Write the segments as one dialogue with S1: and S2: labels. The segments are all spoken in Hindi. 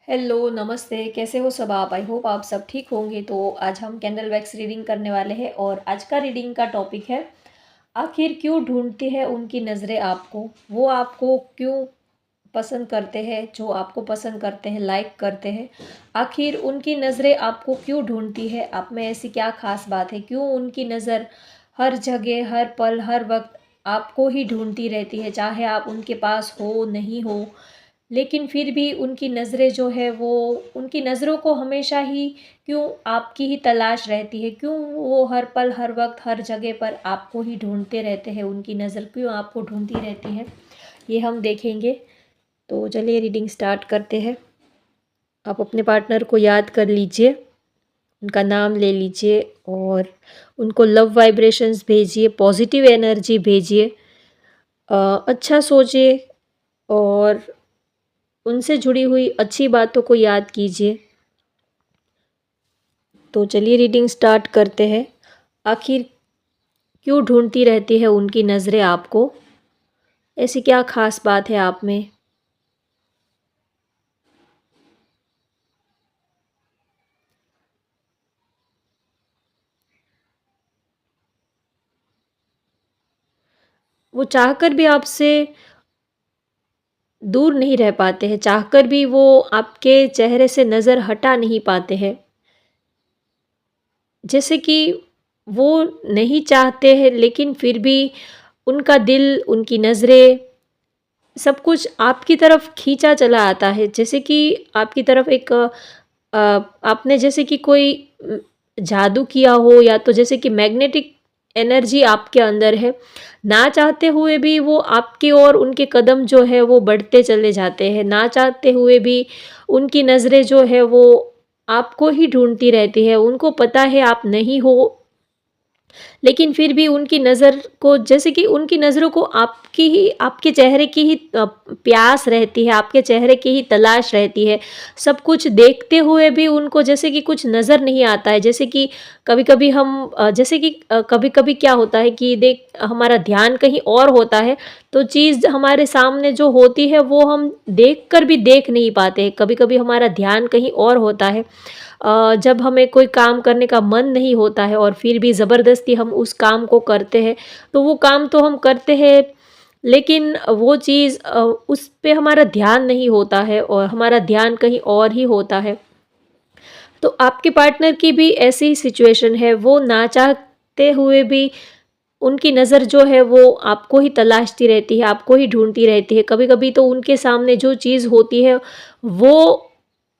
S1: हेलो, नमस्ते, कैसे हो सब आप? आई होप आप सब ठीक होंगे। तो आज हम कैंडल वैक्स रीडिंग करने वाले हैं और आज का रीडिंग का टॉपिक है, आखिर क्यों ढूँढती है उनकी नज़रें आपको? वो आपको क्यों पसंद करते हैं, जो आपको पसंद करते हैं, लाइक करते हैं? आखिर उनकी नज़रें आपको क्यों ढूँढती है? आप में ऐसी क्या ख़ास बात है? क्यों उनकी नज़र हर जगह, हर पल, हर वक़्त आपको ही ढूँढती रहती है, चाहे आप उनके पास हो, नहीं हो? लेकिन फिर भी उनकी नज़रें जो है वो उनकी नज़रों को हमेशा ही क्यों आपकी ही तलाश रहती है? क्यों वो हर पल, हर वक़्त, हर जगह पर आपको ही ढूँढते रहते हैं? उनकी नज़र क्यों आपको ढूँढती रहती है? ये हम देखेंगे। तो चलिए रीडिंग स्टार्ट करते हैं। आप अपने पार्टनर को याद कर लीजिए, उनका नाम ले लीजिए और उनको लव वाइब्रेशंस भेजिए, पॉज़िटिव एनर्जी भेजिए। अच्छा सोचिए और उनसे जुड़ी हुई अच्छी बातों को याद कीजिए। तो चलिए रीडिंग स्टार्ट करते हैं। आखिर क्यों ढूँढती रहती है उनकी नज़रें आपको? ऐसी क्या ख़ास बात है आप में? वो चाहकर भी आपसे दूर नहीं रह पाते हैं, चाहकर भी वो आपके चेहरे से नज़र हटा नहीं पाते हैं। जैसे कि वो नहीं चाहते हैं लेकिन फिर भी उनका दिल, उनकी नज़रें, सब कुछ आपकी तरफ खींचा चला आता है। जैसे कि आपकी तरफ एक आपने जैसे कि कोई जादू किया हो या तो जैसे कि मैग्नेटिक एनर्जी आपके अंदर है। ना चाहते हुए भी वो आपकी ओर उनके कदम जो है वो बढ़ते चले जाते हैं। ना चाहते हुए भी उनकी नज़रें जो है वो आपको ही ढूँढती रहती है। उनको पता है आप नहीं हो, लेकिन फिर भी उनकी नज़र को जैसे कि उनकी नज़रों को आपकी ही आपके चेहरे की ही प्यास रहती है, आपके चेहरे की ही तलाश रहती है। सब कुछ देखते हुए भी उनको जैसे कि कुछ नज़र नहीं आता है। जैसे कि कभी-कभी हम जैसे कि कभी-कभी क्या होता है कि हमारा ध्यान कहीं और होता है, तो चीज़ हमारे सामने जो होती है वो हम देखकर भी देख नहीं पाते। कभी-कभी हमारा ध्यान कहीं और होता है। जब हमें कोई काम करने का मन नहीं होता है और फिर भी ज़बरदस्ती हम उस काम को करते हैं, तो वो काम तो हम करते हैं, लेकिन वो चीज़ उस पे हमारा ध्यान नहीं होता है और हमारा ध्यान कहीं और ही होता है। तो आपके पार्टनर की भी ऐसी ही सिचुएशन है, वो ना चाहते हुए भी उनकी नज़र जो है वो आपको ही तलाशती रहती है, आपको ही ढूँढती रहती है। कभी-कभी तो उनके सामने जो चीज़ होती है, वो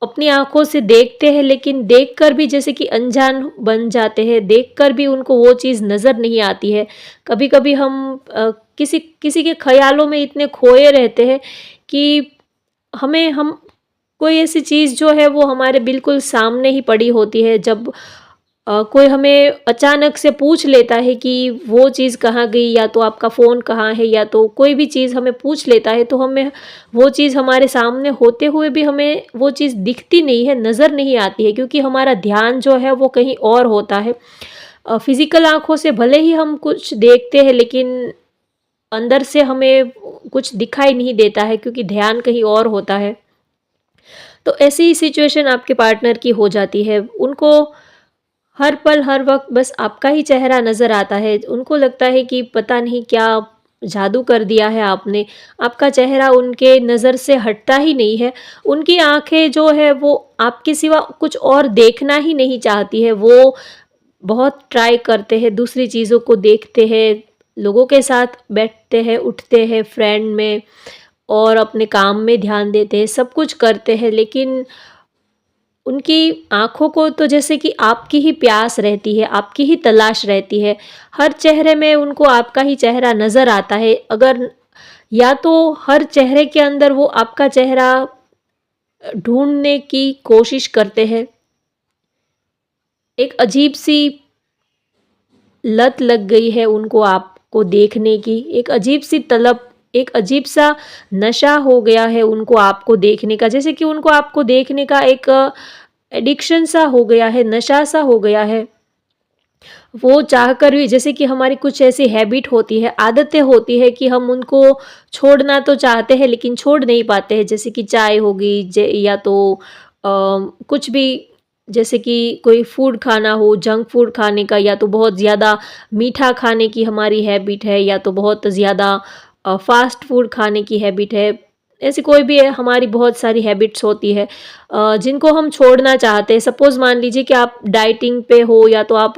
S1: अपनी आँखों से देखते हैं, लेकिन देखकर भी जैसे कि अनजान बन जाते हैं, देखकर भी उनको वो चीज़ नज़र नहीं आती है। कभी-कभी हम किसी किसी के ख़्यालों में इतने खोए रहते हैं कि हम कोई ऐसी चीज़ जो है वो हमारे बिल्कुल सामने ही पड़ी होती है। जब कोई हमें अचानक से पूछ लेता है कि वो चीज़ कहाँ गई, या तो आपका फ़ोन कहाँ है, या तो कोई भी चीज़ हमें पूछ लेता है, तो हमें वो चीज़ हमारे सामने होते हुए भी हमें वो चीज़ दिखती नहीं है, नज़र नहीं आती है, क्योंकि हमारा ध्यान जो है वो कहीं और होता है। फ़िज़िकल आँखों से भले ही हम कुछ देखते हैं, लेकिन अंदर से हमें कुछ दिखाई नहीं देता है, क्योंकि ध्यान कहीं और होता है। तो ऐसी ही सिचुएशन आपके पार्टनर की हो जाती है। उनको हर पल, हर वक़्त बस आपका ही चेहरा नज़र आता है। उनको लगता है कि पता नहीं क्या जादू कर दिया है आपने। आपका चेहरा उनके नज़र से हटता ही नहीं है। उनकी आँखें जो है वो आपके सिवा कुछ और देखना ही नहीं चाहती है। वो बहुत ट्राई करते हैं, दूसरी चीज़ों को देखते हैं, लोगों के साथ बैठते हैं, उठते हैं, फ्रेंड में और अपने काम में ध्यान देते हैं, सब कुछ करते हैं, लेकिन उनकी आँखों को तो जैसे कि आपकी ही प्यास रहती है, आपकी ही तलाश रहती है। हर चेहरे में उनको आपका ही चेहरा नज़र आता है। अगर या तो हर चेहरे के अंदर वो आपका चेहरा ढूँढने की कोशिश करते हैं। एक अजीब-सी लत लग गई है उनको आपको देखने की, एक अजीब-सी तलब, एक अजीब-सा नशा हो गया है उनको आपको देखने का। जैसे कि उनको आपको देखने का एक एडिक्शन सा हो गया है, नशा सा हो गया है। वो चाहकर भी, जैसे कि हमारी कुछ ऐसी हैबिट होती है, आदतें होती है कि हम उनको छोड़ना तो चाहते हैं लेकिन छोड़ नहीं पाते हैं। जैसे कि चाय हो गई या तो कुछ भी, जैसे कि कोई फूड खाना हो, जंक फूड खाने का, या तो बहुत ज़्यादा मीठा खाने की हमारी हैबिट है, या तो बहुत ज़्यादा फास्ट फूड खाने की हैबिट है। ऐसी कोई भी है, हमारी बहुत सारी हैबिट्स होती है जिनको हम छोड़ना चाहते हैं। सपोज़ मान लीजिए कि आप डाइटिंग पे हो, या तो आप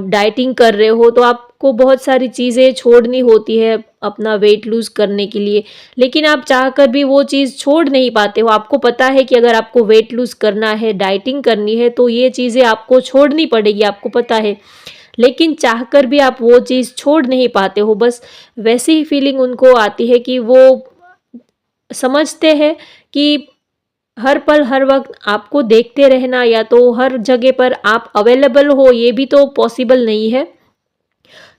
S1: डाइटिंग कर रहे हो, तो आपको बहुत सारी चीज़ें छोड़नी होती है अपना वेट लूज़ करने के लिए, लेकिन आप चाहकर भी वो चीज़ छोड़ नहीं पाते हो। आपको पता है कि अगर आपको वेट लूज़ करना है, डाइटिंग करनी है, तो ये चीज़ें आपको छोड़नी पड़ेगी, आपको पता है। लेकिन चाहकर भी आप वो चीज़ छोड़ नहीं पाते हो। बस वैसी ही फीलिंग उनको आती है कि वो समझते हैं कि हर पल, हर वक़्त आपको देखते रहना, या तो हर जगह पर आप अवेलेबल हो, ये भी तो पॉसिबल नहीं है।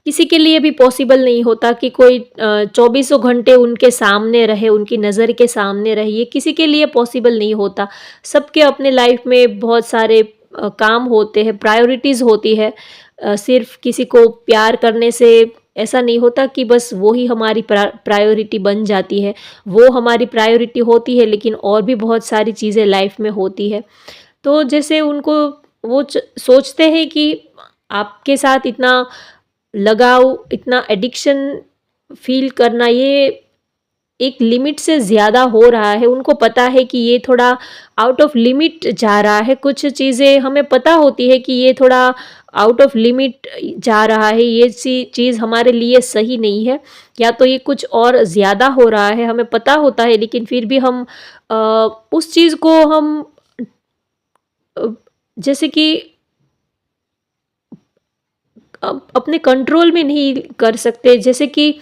S1: किसी के लिए भी पॉसिबल नहीं होता कि कोई चौबीसों घंटे उनके सामने रहे, उनकी नज़र के सामने रहे, ये किसी के लिए पॉसिबल नहीं होता। सबके अपने लाइफ में बहुत सारे काम होते हैं, प्रायोरिटीज़ होती है। सिर्फ़ किसी को प्यार करने से ऐसा नहीं होता कि बस वो ही हमारी प्रायोरिटी बन जाती है। वो हमारी प्रायोरिटी होती है, लेकिन और भी बहुत सारी चीज़ें लाइफ में होती है। तो जैसे उनको वो सोचते हैं कि आपके साथ इतना लगाव, इतना एडिक्शन फ़ील करना, ये एक लिमिट से ज़्यादा हो रहा है। उनको पता है कि ये थोड़ा आउट ऑफ लिमिट जा रहा है। कुछ चीज़ें हमें पता होती है कि ये थोड़ा आउट ऑफ लिमिट जा रहा है, ये चीज़ हमारे लिए सही नहीं है, या तो ये कुछ और ज़्यादा हो रहा है, हमें पता होता है, लेकिन फिर भी हम अ, उस चीज़ को हम अ, जैसे कि अपने कंट्रोल में नहीं कर सकते। जैसे कि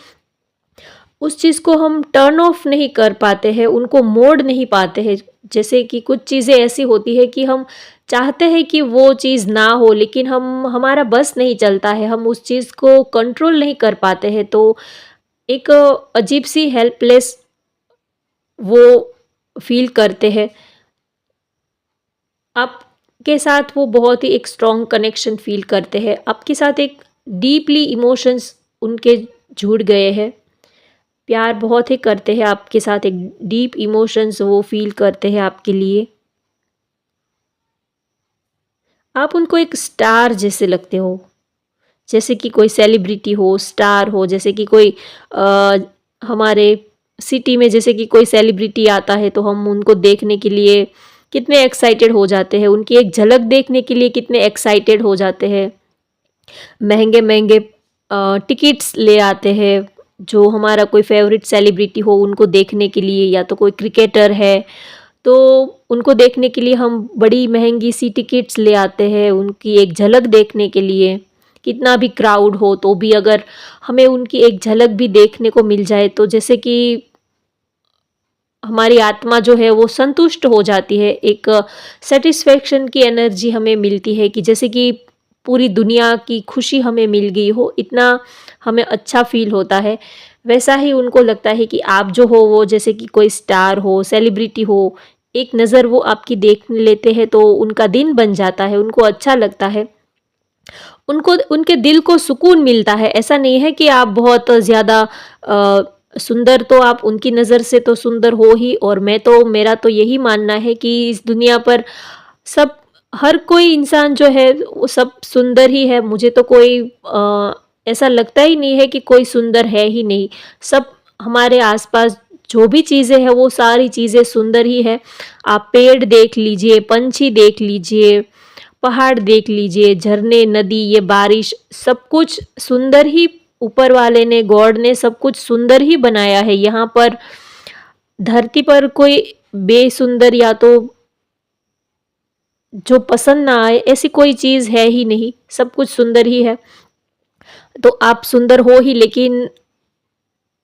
S1: उस चीज़ को हम टर्न ऑफ नहीं कर पाते हैं, उनको मोड़ नहीं पाते हैं। जैसे कि कुछ चीज़ें ऐसी होती है कि हम चाहते हैं कि वो चीज़ ना हो, लेकिन हमारा बस नहीं चलता है, हम उस चीज़ को कंट्रोल नहीं कर पाते हैं। तो एक अजीब-सी हेल्पलेस वो फ़ील करते हैं। आपके साथ वो बहुत ही एक स्ट्रॉन्ग कनेक्शन फ़ील करते हैं। आपके साथ एक डीपली इमोशंस उनके जुड़ गए हैं। प्यार बहुत ही करते हैं आपके साथ, एक डीप इमोशंस वो फ़ील करते हैं आपके लिए। आप उनको एक स्टार जैसे लगते हो, जैसे कि कोई सेलिब्रिटी हो, स्टार हो, जैसे कि कोई अ, हमारे सिटी में जैसे कि कोई सेलिब्रिटी आता है तो हम उनको देखने के लिए कितने एक्साइटेड हो जाते हैं, उनकी एक झलक देखने के लिए कितने एक्साइटेड हो जाते हैं। महँगे-महँगे टिकट्स ले आते हैं, जो हमारा कोई फ़ेवरेट सेलिब्रिटी हो उनको देखने के लिए, या तो कोई क्रिकेटर है, तो उनको देखने के लिए हम बड़ी महँगी सी टिकट्स ले आते हैं, उनकी एक झलक देखने के लिए। कितना भी क्राउड हो तो भी अगर हमें उनकी एक झलक भी देखने को मिल जाए, तो जैसे कि हमारी आत्मा जो है वो संतुष्ट हो जाती है। एक सैटिस्फैक्शन की एनर्जी हमें मिलती है कि जैसे कि पूरी दुनिया की खुशी हमें मिल गई हो, इतना हमें अच्छा फ़ील होता है। वैसा ही उनको लगता है कि आप जो हो वो जैसे कि कोई स्टार हो, सेलिब्रिटी हो, एक नज़र वो आपकी देख लेते हैं तो उनका दिन बन जाता है, उनको अच्छा लगता है। उनको उनके दिल को सुकून मिलता है। ऐसा नहीं है कि आप बहुत ज़्यादा सुंदर, तो आप उनकी नज़र से तो सुंदर हो ही, और मेरा तो यही मानना है कि इस दुनिया पर सब हर कोई इंसान जो है वो सब सुंदर ही है। मुझे तो कोई ऐसा लगता ही नहीं है कि कोई सुंदर है ही नहीं। सब हमारे आस-पास जो भी चीज़ें हैं वो सारी चीज़ें सुंदर ही है। आप पेड़ देख लीजिए, पंछी देख लीजिए, पहाड़ देख लीजिए, झरने, नदी, ये बारिश, सब कुछ सुंदर ही ऊपर वाले ने, गॉड ने सब कुछ सुंदर ही बनाया है। यहाँ पर धरती पर कोई बेसुंदर या तो जो पसंद ना आए ऐसी कोई चीज़ है ही नहीं, सब कुछ सुंदर ही है। तो आप सुंदर हो ही, लेकिन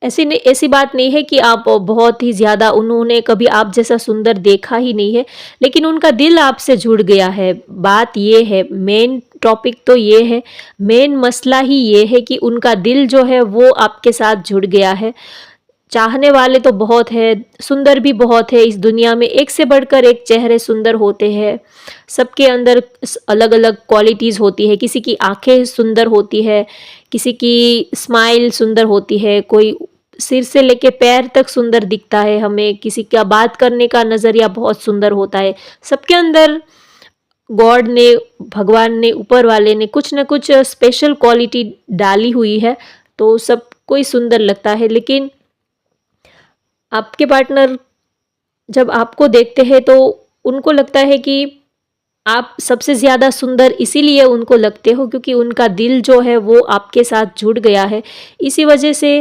S1: ऐसी बात नहीं है कि आप बहुत ही ज़्यादा, उन्होंने कभी आप जैसा सुंदर देखा ही नहीं है, लेकिन उनका दिल आपसे जुड़ गया है। बात ये है, मेन टॉपिक तो ये है, मेन मसला ही ये है कि उनका दिल जो है वो आपके साथ जुड़ गया है। चाहने वाले तो बहुत हैं, सुंदर भी बहुत है इस दुनिया में, एक से बढ़कर एक चेहरे सुंदर होते हैं। सबके अंदर अलग-अलग क्वालिटीज़ होती है, किसी की आँखें सुंदर होती है, किसी की स्माइल सुंदर होती है, कोई सिर से लेके पैर तक सुंदर दिखता है हमें, किसी का बात करने का नज़रिया बहुत सुंदर होता है। सबके अंदर गॉड ने, भगवान ने, ऊपर वाले ने कुछ न कुछ स्पेशल क्वालिटी डाली हुई है, तो सब कोई सुंदर लगता है। लेकिन आपके पार्टनर जब आपको देखते हैं तो उनको लगता है कि आप सबसे ज़्यादा सुंदर इसीलिए उनको लगते हो क्योंकि उनका दिल जो है वो आपके साथ जुड़ गया है। इसी वजह से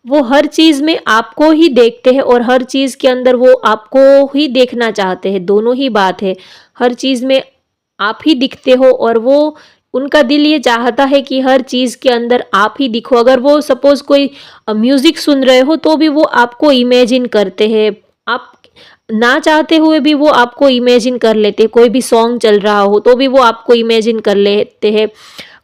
S1: वो हर चीज़ में आपको ही देखते हैं और हर चीज़ के अंदर वो आपको ही देखना चाहते हैं, दोनों ही बात है। हर चीज़ में आप ही दिखते हो और वो उनका दिल ये चाहता है कि हर चीज़ के अंदर आप ही दिखो। अगर वो सपोज़ कोई म्यूज़िक सुन रहे हो तो भी वो आपको इमेजिन करते हैं। आप ना चाहते हुए भी वो आपको इमेजिन कर लेते हैं। कोई भी सॉन्ग चल रहा हो तो भी वो आपको इमेजिन कर लेते हैं।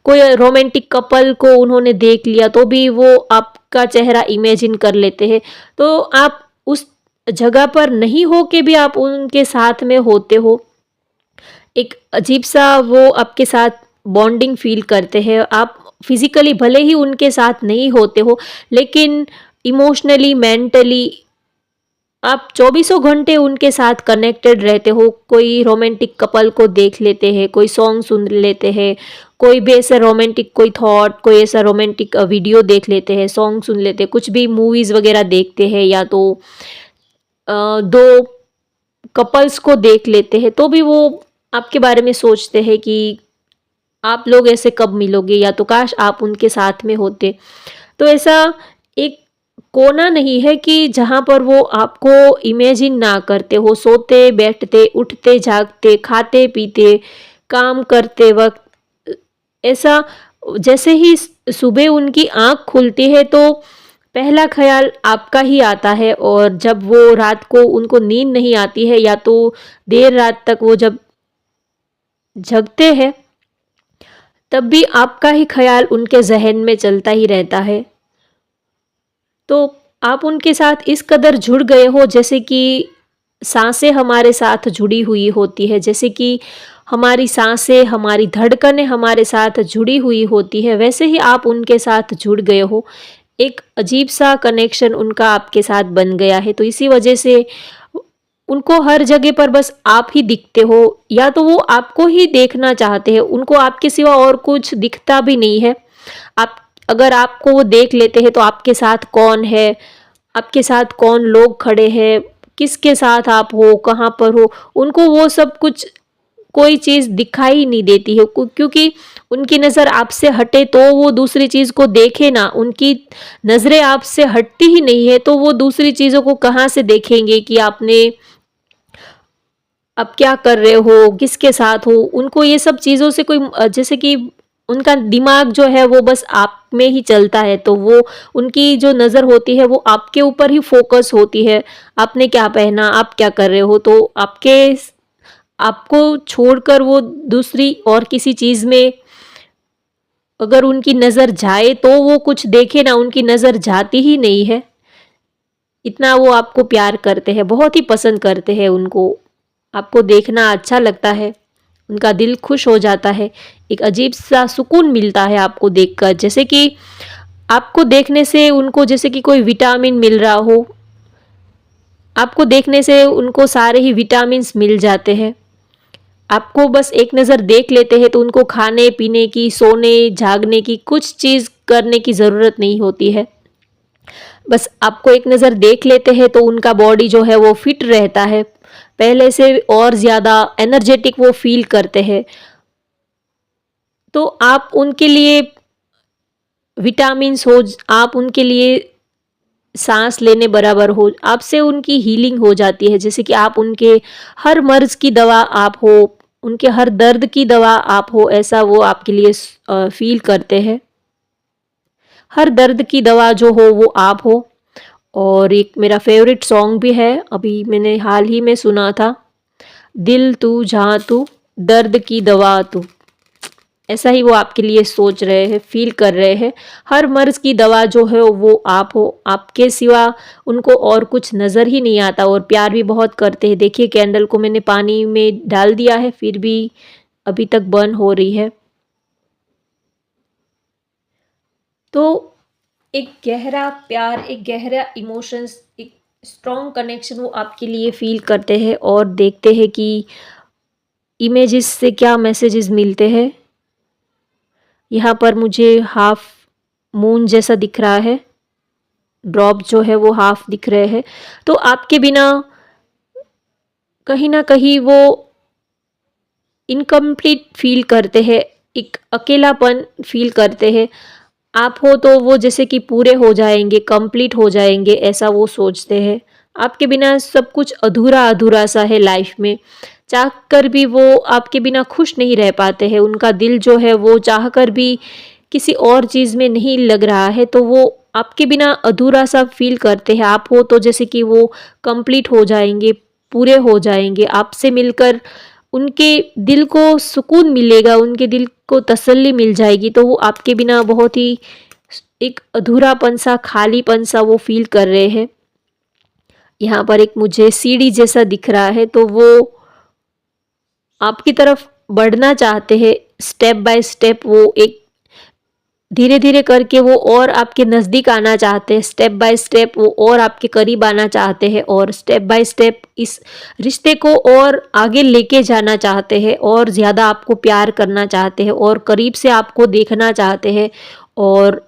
S1: कोई रोमांटिक कपल को उन्होंने देख लिया तो भी वो आपका चेहरा इमेजिन कर लेते हैं। तो आप उस जगह पर नहीं हो के भी आप उनके साथ में होते हो। एक अजीब-सा वो आपके साथ बॉन्डिंग फ़ील करते हैं। आप फिज़िकली भले ही उनके साथ नहीं होते हो, लेकिन इमोशनली, मेंटली आप चौबीसों घंटे उनके साथ कनेक्टेड रहते हो। कोई रोमांटिक कपल को देख लेते हैं, कोई सॉन्ग सुन लेते हैं, कोई भी ऐसा रोमांटिक कोई थॉट, कोई ऐसा रोमांटिक वीडियो देख लेते हैं, सॉन्ग सुन लेते हैं, कुछ भी मूवीज़ वगैरह देखते हैं या तो 2 कपल्स को देख लेते हैं, तो भी वो आपके बारे में सोचते हैं कि आप लोग ऐसे कब मिलोगे या तो काश आप उनके साथ में होते। तो ऐसा एक कोना नहीं है कि जहाँ पर वो आपको इमेजिन ना करते हो, सोते, बैठते, उठते, जागते, खाते-पीते, काम करते वक़्त ऐसा जैसे ही सुबह उनकी आँख खुलती है तो पहला ख़्याल आपका ही आता है और जब वो रात को उनको नींद नहीं आती है या तो देर रात तक वो जब जगते हैं, तब भी आपका ही ख़्याल उनके ज़हन में चलता ही रहता है। तो आप उनके साथ इस कदर जुड़ गए हो जैसे कि साँसें हमारे साथ जुड़ी हुई होती है, जैसे कि हमारी साँसें, हमारी धड़कनें हमारे साथ जुड़ी हुई होती है, वैसे ही आप उनके साथ जुड़ गए हो। एक अजीब-सा कनेक्शन उनका आपके साथ बन गया है, तो इसी वजह से उनको हर जगह पर बस आप ही दिखते हो या तो वो आपको ही देखना चाहते हैं, उनको आपके सिवा और कुछ दिखता भी नहीं है। आप अगर आपको वो देख लेते हैं तो आपके साथ कौन है, आपके साथ कौन लोग खड़े हैं, किसके साथ आप हो, कहाँ पर हो, उनको वो सब कुछ कोई चीज़ दिखाई नहीं देती है क्योंकि उनकी नज़र आपसे हटे तो वो दूसरी चीज़ को देखे ना, उनकी नज़रें आपसे हटती ही नहीं है तो वो दूसरी चीज़ों को कहाँ से देखेंगे कि आपने अब क्या कर रहे हो, किसके साथ हो, उनको ये सब चीज़ों से कोई जैसे कि उनका दिमाग जो है वो बस आप में ही चलता है, तो वो उनकी जो नज़र होती है वो आपके ऊपर ही फ़ोकस होती है। आपने क्या पहना, आप क्या कर रहे हो, तो आपको छोड़कर वो दूसरी और किसी चीज़ में अगर उनकी नज़र जाए तो वो कुछ देखे ना, उनकी नज़र जाती ही नहीं है। इतना वो आपको प्यार करते हैं, बहुत ही पसंद करते हैं उनको। आपको देखना अच्छा लगता है, उनका दिल खुश हो जाता है, एक अजीब-सा सुकून मिलता है आपको देखकर। जैसे कि आपको देखने से उनको जैसे कि कोई विटामिन मिल रहा हो, आपको देखने से उनको सारे ही विटामिन्स मिल जाते हैं। आपको बस एक नज़र देख लेते हैं तो उनको खाने-पीने की, सोने, जागने की कुछ चीज़ करने की ज़रूरत नहीं होती है। बस आपको एक नज़र देख लेते हैं तो उनका बॉडी जो है वो फिट रहता है, पहले से और ज़्यादा एनर्जेटिक वो फ़ील करते हैं। तो आप उनके लिए विटामिन्स हो, आप उनके लिए साँस लेने बराबर हो, आपसे उनकी हीलिंग हो जाती है। जैसे कि आप उनके हर मर्ज़ की दवा आप हो, उनके हर दर्द की दवा आप हो, ऐसा वो आपके लिए फ़ील करते हैं। हर दर्द की दवा जो हो वो आप हो। और एक मेरा फ़ेवरेट सॉन्ग भी है, अभी मैंने हाल ही में सुना था, दिल तू जहाँ तू, दर्द की दवा तू। ऐसा ही वो आपके लिए सोच रहे हैं, फ़ील कर रहे हैं। हर मर्ज़ की दवा जो है वो आप हो, आपके सिवा उनको और कुछ नज़र ही नहीं आता और प्यार भी बहुत करते हैं। देखिए कैंडल को मैंने पानी में डाल दिया है, फिर भी अभी तक बर्न हो रही है। तो एक गहरा प्यार, एक गहरा इमोशंस, एक स्ट्रॉन्ग कनेक्शन वो आपके लिए फ़ील करते हैं और देखते हैं कि इमेजेस से क्या मैसेजेस मिलते हैं। यहाँ पर मुझे हाफ मून जैसा दिख रहा है, ड्रॉप जो है वो हाफ दिख रहे हैं। तो आपके बिना कहीं न कहीं वो इनकम्प्लीट फ़ील करते हैं, एक अकेलापन फ़ील करते हैं। आप हो तो वो जैसे कि पूरे हो जाएँगे, कंप्लीट हो जाएँगे, ऐसा वो सोचते हैं। आपके बिना सब कुछ अधूरा-अधूरा सा है लाइफ़ में। चाह कर भी वो आपके बिना खुश नहीं रह पाते हैं। उनका दिल जो है वो चाह कर भी किसी और चीज़ में नहीं लग रहा है, तो वो आपके बिना अधूरा-सा फ़ील करते हैं। आप हो तो जैसे कि वो कंप्लीट हो जाएँगे, पूरे हो जाएँगे। आपसे मिलकर उनके दिल को सुकून मिलेगा, उनके दिल को तसल्ली मिल जाएगी, तो वो आपके बिना बहुत ही एक अधूरापन-सा, खालीपन-सा वो फ़ील कर रहे हैं। यहाँ पर एक मुझे सीढ़ी जैसा दिख रहा है, तो वो आपकी तरफ बढ़ना चाहते हैं, स्टेप बाय स्टेप वो एक धीरे-धीरे करके वो और आपके नज़दीक आना चाहते हैं, स्टेप बाय स्टेप वो और आपके करीब आना चाहते हैं और स्टेप बाय स्टेप इस रिश्ते को और आगे लेके जाना चाहते हैं और ज़्यादा आपको प्यार करना चाहते हैं और करीब से आपको देखना चाहते हैं और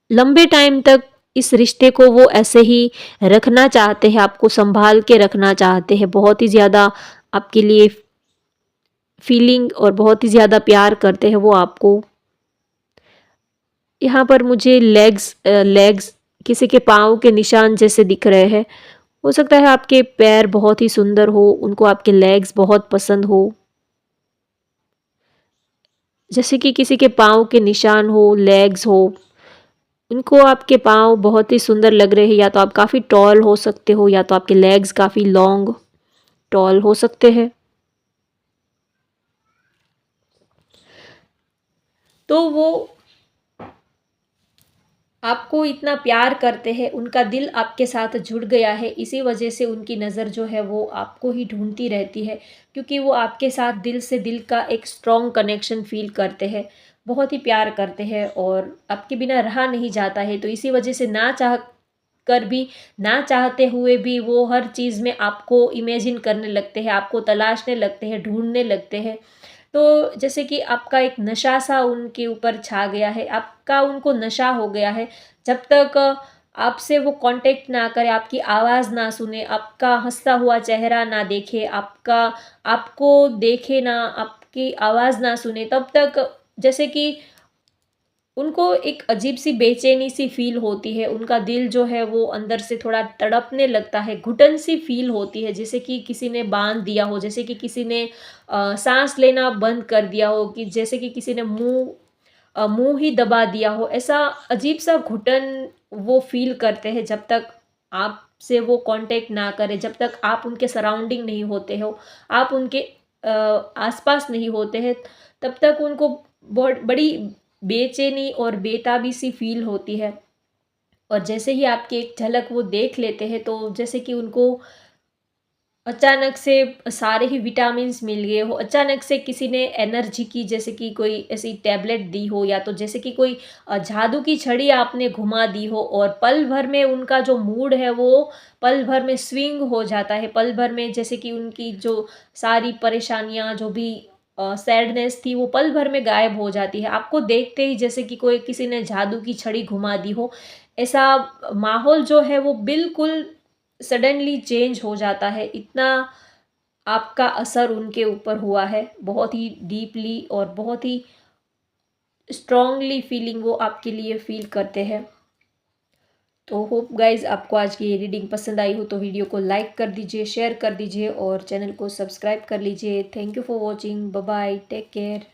S1: लंबे टाइम तक इस रिश्ते को वो ऐसे ही रखना चाहते हैं, आपको सँभाल के रखना चाहते हैं। बहुत ही ज़्यादा आपके लिए फीलिंग और बहुत ही ज़्यादा प्यार करते हैं वो आपको। यहाँ पर मुझे लेग्स किसी के पाँव के निशान जैसे दिख रहे हैं। हो सकता है आपके पैर बहुत ही सुंदर हो, उनको आपके लेग्स बहुत पसंद हो। जैसे कि किसी के पाँव के निशान हो, लेग्स हो, उनको आपके पाँव बहुत ही सुंदर लग रहे हैं, या तो आप काफ़ी टॉल हो सकते हो या तो आपके लेग्स काफ़ी लॉन्ग, टॉल हो सकते हैं। तो वो आपको इतना प्यार करते हैं, उनका दिल आपके साथ जुड़ गया है, इसी वजह से उनकी नज़र जो है वो आपको ही ढूँढती रहती है, क्योंकि वो आपके साथ दिल से दिल का एक स्ट्रॉन्ग कनेक्शन फ़ील करते हैं, बहुत ही प्यार करते हैं और आपके बिना रहा नहीं जाता है। तो इसी वजह से ना चाह कर भी, ना चाहते हुए भी वो हर चीज़ में आपको इमेजिन करने लगते हैं, आपको तलाशने लगते हैं, ढूँढने लगते हैं। तो जैसे कि आपका एक नशा सा उनके ऊपर छा गया है, आपका उनको नशा हो गया है। जब तक आपसे वो कांटेक्ट ना करे, आपकी आवाज़ ना सुने, आपका हँसता हुआ चेहरा ना देखे, आपको देखे ना, आपकी आवाज़ ना सुने, तब तक जैसे कि उनको एक अजीब-सी बेचैनी-सी फ़ील होती है, उनका दिल जो है वो अंदर से थोड़ा तड़पने लगता है, घुटन-सी फ़ील होती है, जैसे कि किसी ने बाँध दिया हो, जैसे कि किसी ने साँस लेना बंद कर दिया हो, कि जैसे कि किसी ने मुँह ही दबा दिया हो, ऐसा अजीब-सा घुटन वो फ़ील करते हैं जब तक आपसे वो कॉन्टैक्ट ना करें, जब तक आप उनके सराउंडिंग नहीं होते हो, आप उनके आस-पास नहीं होते हैं, तब तक उनको बहुत बड़ी बेचैनी और बेताबी सी फ़ील होती है। और जैसे ही आपकी एक झलक वो देख लेते हैं, तो जैसे कि उनको अचानक से सारे ही विटामिन्स मिल गए हो, अचानक से किसी ने एनर्जी की जैसे कि कोई ऐसी टैबलेट दी हो, या तो जैसे कि कोई जादू की छड़ी आपने घुमा दी हो और पल भर में उनका जो मूड है वो पल भर में स्विंग हो जाता है। पल भर में जैसे कि उनकी जो सारी परेशानियाँ, जो भी सैडनेस थी, वो पल भर में गायब हो जाती है। आपको देखते ही जैसे कि कोई किसी ने जादू की छड़ी घुमा दी हो, ऐसा माहौल जो है वो बिल्कुल सडनली चेंज हो जाता है। इतना आपका असर उनके ऊपर हुआ है, बहुत ही डीपली और बहुत ही स्ट्रॉन्गली फीलिंग वो आपके लिए फ़ील करते हैं। तो होप गाइज़ आपको आज की ये रीडिंग पसंद आई हो, तो वीडियो को लाइक कर दीजिए, शेयर कर दीजिए और चैनल को सब्सक्राइब कर लीजिए। Thank you for watching. Bye bye, take care.